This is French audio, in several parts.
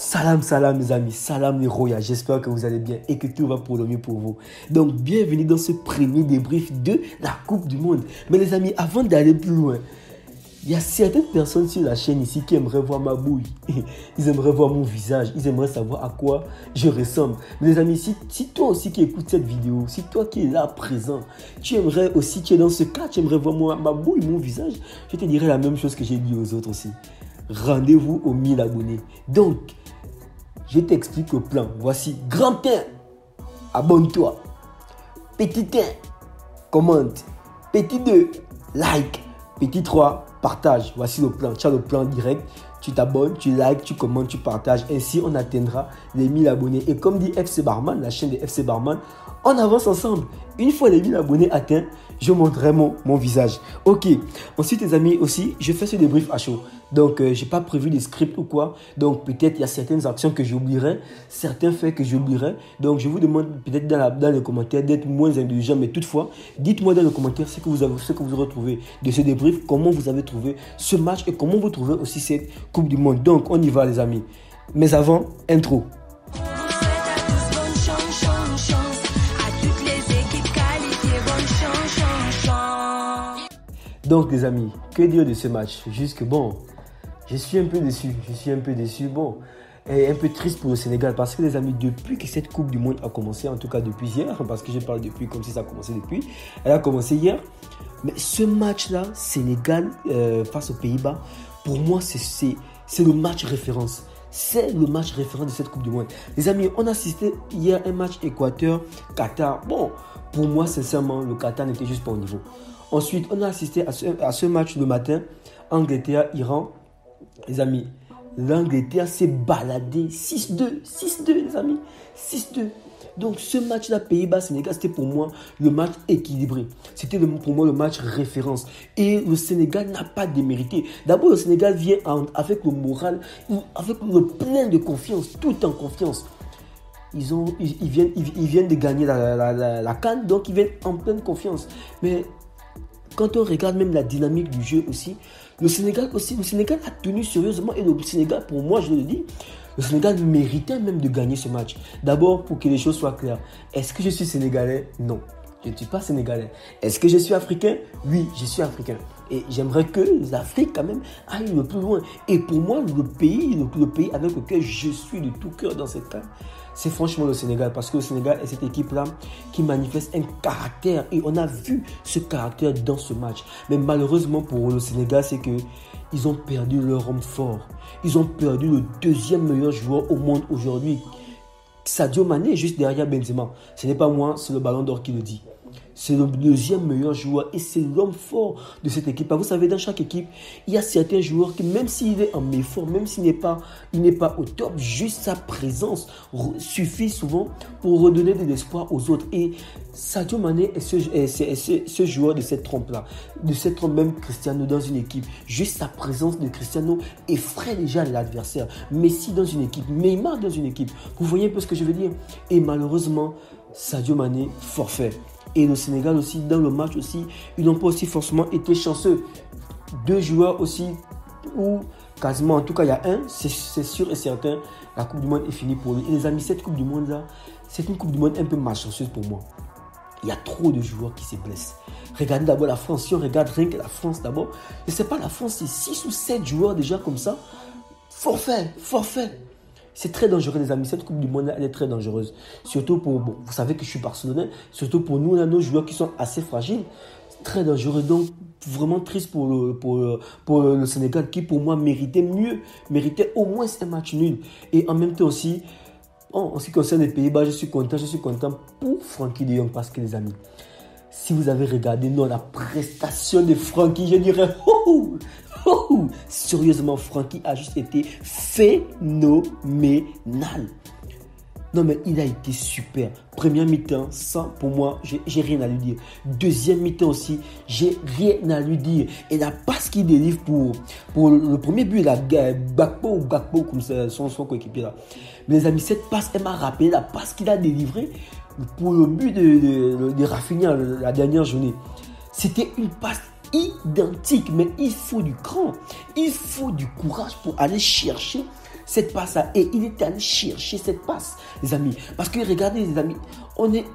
Salam mes amis, salam les royas, j'espère que vous allez bien et que tout va pour le mieux pour vous. Donc bienvenue dans ce premier débrief de la Coupe du Monde. Mais les amis, avant d'aller plus loin, il y a certaines personnes sur la chaîne ici qui aimeraient voir ma bouille. Ils aimeraient voir mon visage, ils aimeraient savoir à quoi je ressemble. Mais les amis, si toi aussi qui écoutes cette vidéo, si toi qui es là présent, tu aimerais aussi, tu es dans ce cas, tu aimerais voir ma bouille, mon visage, je te dirais la même chose que j'ai dit aux autres aussi. Rendez-vous aux 1000 abonnés. Donc, je t'explique le plan. Voici grand 1, abonne-toi. Petit 1, commente. Petit 2, like. Petit 3, partage. Voici le plan. Tu as le plan direct. Tu t'abonnes, tu likes, tu commentes, tu partages. Ainsi, on atteindra les 1000 abonnés. Et comme dit FC Barman, la chaîne de FC Barman, on avance ensemble. Une fois les 1000 abonnés atteints, je montrerai mon visage. Ok. Ensuite, les amis, aussi, je fais ce débrief à chaud. Donc, je n'ai pas prévu de script ou quoi. Donc, peut-être il y a certaines actions que j'oublierai, certains faits que j'oublierai. Donc, je vous demande peut-être dans les commentaires d'être moins indulgent. Mais toutefois, dites-moi dans les commentaires ce que vous avez trouvé de ce débrief, comment vous avez trouvé ce match et comment vous trouvez aussi cette Coupe du Monde. Donc, on y va, les amis. Mais avant, intro. Donc les amis, que dire de ce match? Juste bon, je suis un peu déçu, bon, et un peu triste pour le Sénégal parce que les amis, depuis que cette Coupe du Monde a commencé, en tout cas depuis hier, parce que je parle depuis comme si ça a commencé depuis, elle a commencé hier, mais ce match-là, Sénégal face aux Pays-Bas, pour moi c'est le match référence. C'est le match référent de cette Coupe du Monde. Les amis, on a assisté hier à un match Équateur-Qatar. Bon, pour moi, sincèrement, le Qatar n'était juste pas au niveau. Ensuite, on a assisté à ce match le matin, Angleterre-Iran. Les amis, l'Angleterre s'est baladée 6-2, les amis, 6-2. Donc, ce match-là, Pays-Bas-Sénégal, c'était pour moi le match équilibré. C'était pour moi le match référence. Et le Sénégal n'a pas démérité. D'abord, le Sénégal vient avec le moral, avec le plein de confiance, tout en confiance. Ils viennent de gagner la CAN, donc ils viennent en pleine confiance. Mais quand on regarde même la dynamique du jeu aussi, le Sénégal a tenu sérieusement. Et le Sénégal, pour moi, je le dis, le Sénégal méritait même de gagner ce match. D'abord, pour que les choses soient claires. Est-ce que je suis sénégalais? Non, je ne suis pas sénégalais. Est-ce que je suis africain? Oui, je suis africain. Et j'aimerais que l'Afrique quand même aille le plus loin. Et pour moi, le pays avec lequel je suis de tout cœur dans cette CAN, c'est franchement le Sénégal. Parce que le Sénégal est cette équipe-là qui manifeste un caractère. Et on a vu ce caractère dans ce match. Mais malheureusement pour le Sénégal, c'est qu'ils ont perdu leur homme fort. Ils ont perdu le deuxième meilleur joueur au monde aujourd'hui. Sadio Mané, juste derrière Benzema. Ce n'est pas moi, c'est le Ballon d'Or qui le dit. C'est le deuxième meilleur joueur et c'est l'homme fort de cette équipe. Vous savez, dans chaque équipe, il y a certains joueurs qui, même s'il est en méforme, même s'il n'est pas au top, juste sa présence suffit souvent pour redonner de l'espoir aux autres. Et Sadio Mané est ce joueur de cette trempe-là, de cette trempe même Cristiano dans une équipe. Juste sa présence de Cristiano effraie déjà l'adversaire. Messi dans une équipe, Neymar dans une équipe. Vous voyez un peu ce que je veux dire? Et malheureusement, Sadio Mané forfait. Et le Sénégal aussi, dans le match aussi, ils n'ont pas aussi forcément été chanceux. Deux joueurs aussi, ou quasiment, en tout cas il y a un, c'est sûr et certain, la Coupe du Monde est finie pour lui. Et les amis, cette Coupe du Monde-là, c'est une Coupe du Monde un peu malchanceuse pour moi. Il y a trop de joueurs qui se blessent. Regardez d'abord la France. Si on regarde rien que la France d'abord, je ne sais pas, la France, c'est 6 ou 7 joueurs déjà comme ça. Forfait. C'est très dangereux, les amis. Cette Coupe du Monde, elle est très dangereuse. Surtout pour, bon, vous savez que je suis barcelonais. Surtout pour nous, là, nos joueurs qui sont assez fragiles. C'est très dangereux. Donc, vraiment triste pour le Sénégal qui, pour moi, méritait mieux. Méritait au moins un match nul. Et en même temps aussi, en ce qui concerne les Pays-Bas, je suis content pour Frenkie de Jong. Parce que, les amis, si vous avez regardé la prestation de Frenkie, je dirais, sérieusement, Frenkie a juste été phénoménal. Non, mais il a été super. Première mi-temps, pour moi, j'ai rien à lui dire. Deuxième mi-temps aussi, j'ai rien à lui dire. Et la passe qu'il délivre pour le premier but, là, Gakpo, comme son coéquipier là. Mais les amis, cette passe, elle m'a rappelé la passe qu'il a délivrée pour le but de Rafinha la dernière journée. C'était une passe identique, mais il faut du cran, il faut du courage pour aller chercher cette passe-là. Et il est allé chercher cette passe, les amis. Parce que regardez, les amis, on est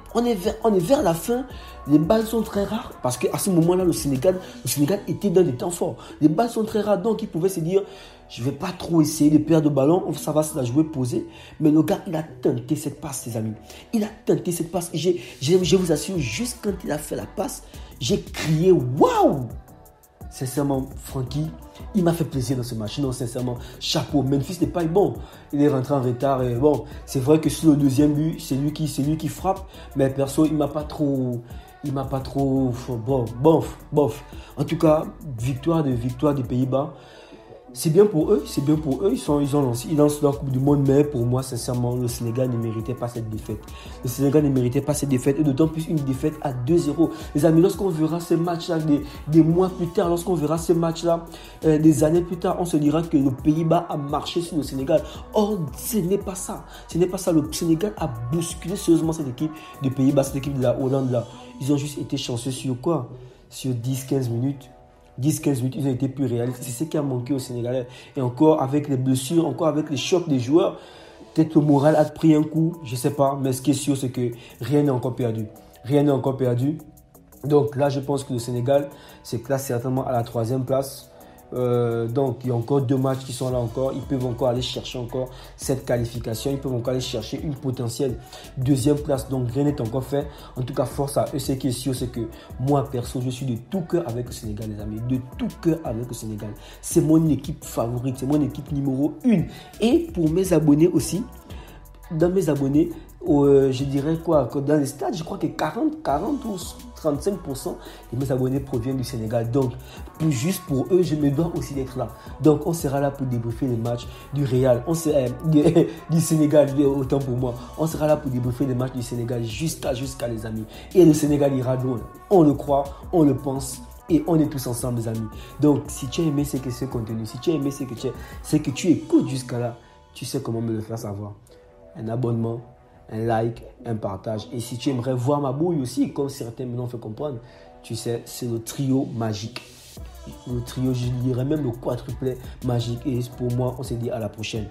vers la fin. Les balles sont très rares. Parce qu'à ce moment-là, le Sénégal était dans des temps forts. Les balles sont très rares. Donc, il pouvait se dire, je ne vais pas trop essayer de perdre le ballon. Ça va se la jouer posée. Mais le gars, il a tenté cette passe, les amis. Il a tenté cette passe. Et je vous assure, juste quand il a fait la passe, j'ai crié, waouh! Sincèrement, Francky, il m'a fait plaisir dans ce match. Non, sincèrement, chapeau. Memphis n'est pas bon. Il est rentré en retard. Et bon, c'est vrai que sur le deuxième but, c'est lui qui frappe. Mais perso, il m'a pas trop. Bof. En tout cas, victoire des Pays-Bas. C'est bien pour eux. Ils lancent leur Coupe du Monde. Mais pour moi, sincèrement, le Sénégal ne méritait pas cette défaite. Et d'autant plus une défaite à 2-0. Les amis, lorsqu'on verra ces matchs-là des mois plus tard, lorsqu'on verra ces matchs-là des années plus tard, on se dira que le Pays-Bas a marché sur le Sénégal. Or, ce n'est pas ça. Le Sénégal a bousculé sérieusement cette équipe des Pays-Bas, cette équipe de la Hollande-là. Ils ont juste été chanceux sur quoi? Sur 10-15 minutes. 10-15 minutes, ils ont été plus réalistes. C'est ce qui a manqué aux Sénégalais. Et encore avec les blessures, encore avec les chocs des joueurs, peut-être le moral a pris un coup, je ne sais pas. Mais ce qui est sûr, c'est que rien n'est encore perdu. Donc là, je pense que le Sénégal se classe certainement à la 3e place. Donc il y a encore 2 matchs qui sont là encore. Ils peuvent encore aller chercher encore cette qualification. Ils peuvent encore aller chercher une potentielle 2e place. Donc rien n'est encore fait. En tout cas, force à eux. Ce qui est sûr, c'est que moi perso, je suis de tout cœur avec le Sénégal, les amis. De tout cœur avec le Sénégal. C'est mon équipe favorite. C'est mon équipe numéro 1. Et pour mes abonnés aussi, dans mes abonnés, je dirais quoi, que dans les stades, je crois que 40 ou 35% de mes abonnés proviennent du Sénégal. Donc, juste pour eux, je me dois aussi d'être là. Donc, on sera là pour débriefer les matchs du Real, du Sénégal, autant pour moi. On sera là pour débriefer les matchs du Sénégal jusqu'à les amis. Et le Sénégal ira loin. On le croit, on le pense. Et on est tous ensemble, les amis. Donc, si tu as aimé ce contenu, si tu as aimé ce que tu écoutes jusqu'à là, tu sais comment me le faire savoir. Un abonnement, un like, un partage. Et si tu aimerais voir ma bouille aussi, comme certains me l'ont fait comprendre, tu sais, c'est le trio magique. Le trio, je dirais même le quadruplet magique. Et pour moi, on se dit à la prochaine.